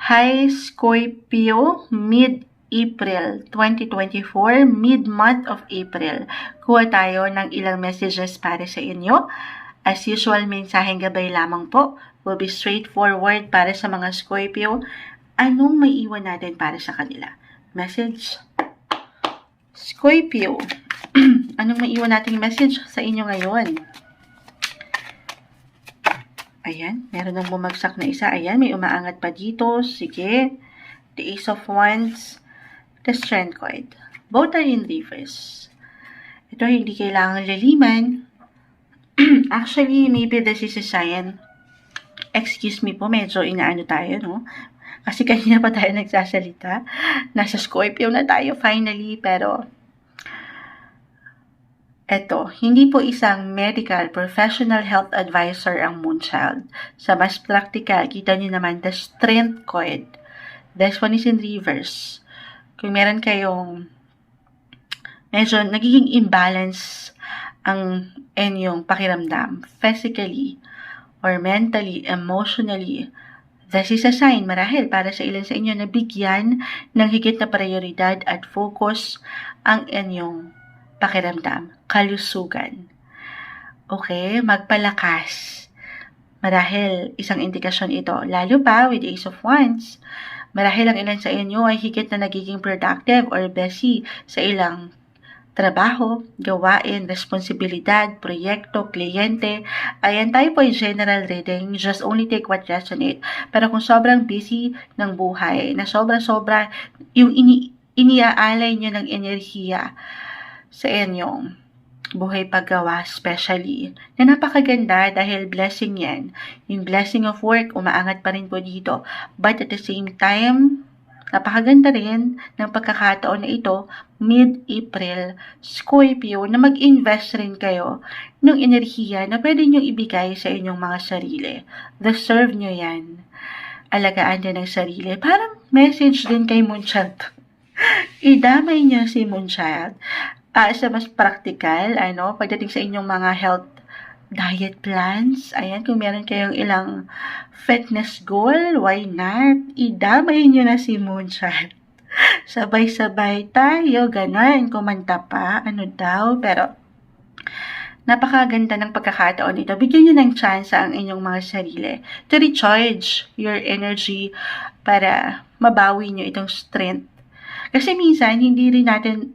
Hi Scorpio, mid-April 2024, mid-month of April. Kuha tayo ng ilang messages para sa inyo. As usual, mensaheng gabay lamang po. Will be straightforward para sa mga Scorpio. Anong maiiwan natin para sa kanila? Message. Scorpio, anong maiiwan nating message sa inyo ngayon? Ayan, meron nang bumagsak na isa. Ayan, may umaangat pa dito. Sige. The Ace of Wands. The Strength card. Both are in reverse. Ito, hindi kailangan laliman. Actually, maybe this is a sign. Excuse me po, medyo inaano tayo, no? Kasi kanina pa tayo nagsasalita. Nasa Scorpio na tayo finally, pero eto, hindi po isang medical, professional health advisor ang Moonchild. Sa mas practical, kita nyo naman the Strength card. This one is in reverse. Kung meron kayong medyo nagiging imbalance ang inyong pakiramdam, physically, or mentally, emotionally, this is a sign marahil para sa ilan sa inyo na bigyan ng higit na prioridad at focus ang inyong pakiramdam, kalusugan. Okay, magpalakas. Marahil isang indikasyon ito, lalo pa with Ace of Wands. Marahil ang ilan sa inyo ay higit na nagiging productive or busy sa ilang trabaho, gawain, responsibilidad, proyekto, kliyente. Ayan, tayo po ay general reading. Just only take what resonate. Pero kung sobrang busy ng buhay, na sobra-sobra yung iniaalay nyo ng enerhiya sa inyong buhay paggawa, especially, na napakaganda dahil blessing yan. Yung blessing of work, umaangat pa rin po dito. But at the same time, napakaganda rin ng pagkakataon na ito, mid-April, Scorpio, na mag-invest rin kayo ng enerhiya na pwede nyo ibigay sa inyong mga sarili. Deserve nyo yan. Alagaan din ng sarili. Parang message din kay Moonchild. Idamay nyo si Moonchild. Sa mas practical, pagdating sa inyong mga health diet plans, ayan, kung meron kayong ilang fitness goal, why not? Idamay nyo na si Moonchild. Sabay-sabay tayo, ganun, kumanta pa, pero napakaganda ng pagkakataon ito. Bigyan nyo ng chance ang inyong mga sarili to recharge your energy para mabawi nyo itong strength. Kasi minsan, hindi rin natin,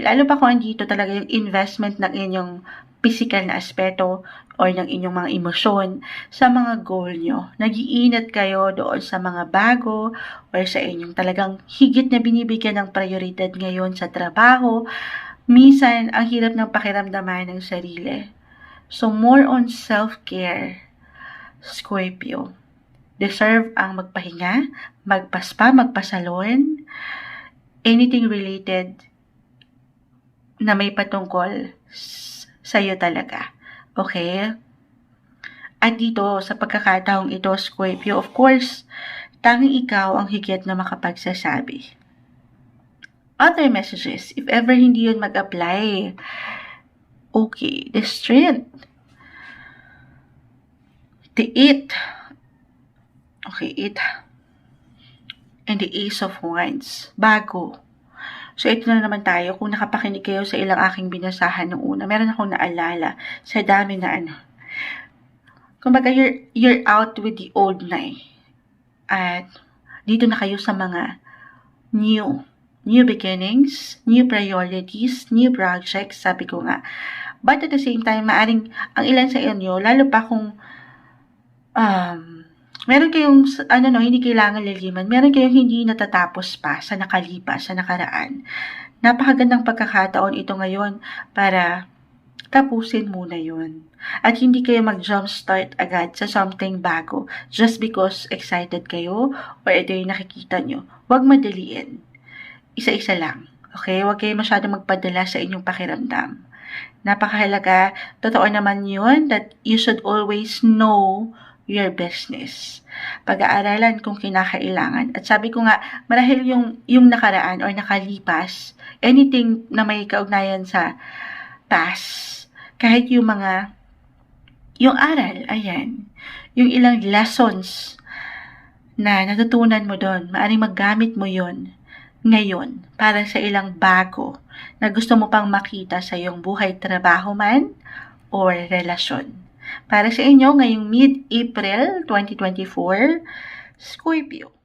lalo pa kung andito talaga yung investment ng inyong physical na aspeto or ng inyong mga emosyon sa mga goal nyo. Nag-iinat kayo doon sa mga bago or sa inyong talagang higit na binibigyan ng prioridad ngayon sa trabaho. Minsan, ang hirap ng pakiramdaman ng sarili. So, more on self-care, Scorpio. Deserve ang magpahinga, magpaspa, magpasalon, anything related na may patungkol sa'yo talaga. Okay? At dito, sa pagkakataong ito, Scorpio, of course, tanging ikaw ang higit na makapagsasabi. Other messages, if ever hindi yun mag-apply, okay, the Strength. The 8. Okay, 8. And the Ace of Wands. Bago. So, ito na naman tayo. Kung nakapakinig kayo sa ilang aking binasahan nung una, meron akong naalala sa dami na Kumbaga, you're out with the old na At dito na kayo sa mga new beginnings, new priorities, new projects, sabi ko nga. But at the same time, maaring ang ilan sa inyo, lalo pa kung meron kayong, hindi kailangan laliman, meron kayong hindi natatapos pa sa nakalipas, sa nakaraan. Napakagandang pagkakataon ito ngayon para tapusin muna yun. At hindi kayo mag-jump start agad sa something bago just because excited kayo or ito yung nakikita nyo. Huwag madaliin. Isa-isa lang. Okay? Huwag kayo masyadong magpadala sa inyong pakiramdam. Napakahalaga. Totoo naman yun that you should always know your business. Pag-aaralan kung kinakailangan. At sabi ko nga, marahil yung nakaraan or nakalipas, anything na may kaugnayan sa past, kahit yung aral, ayan, yung ilang lessons na natutunan mo doon. Maaaring maggamit mo yon ngayon para sa ilang bago na gusto mo pang makita sa iyong buhay, trabaho man or relasyon. Para sa inyo ngayong mid-April 2024, Scorpio.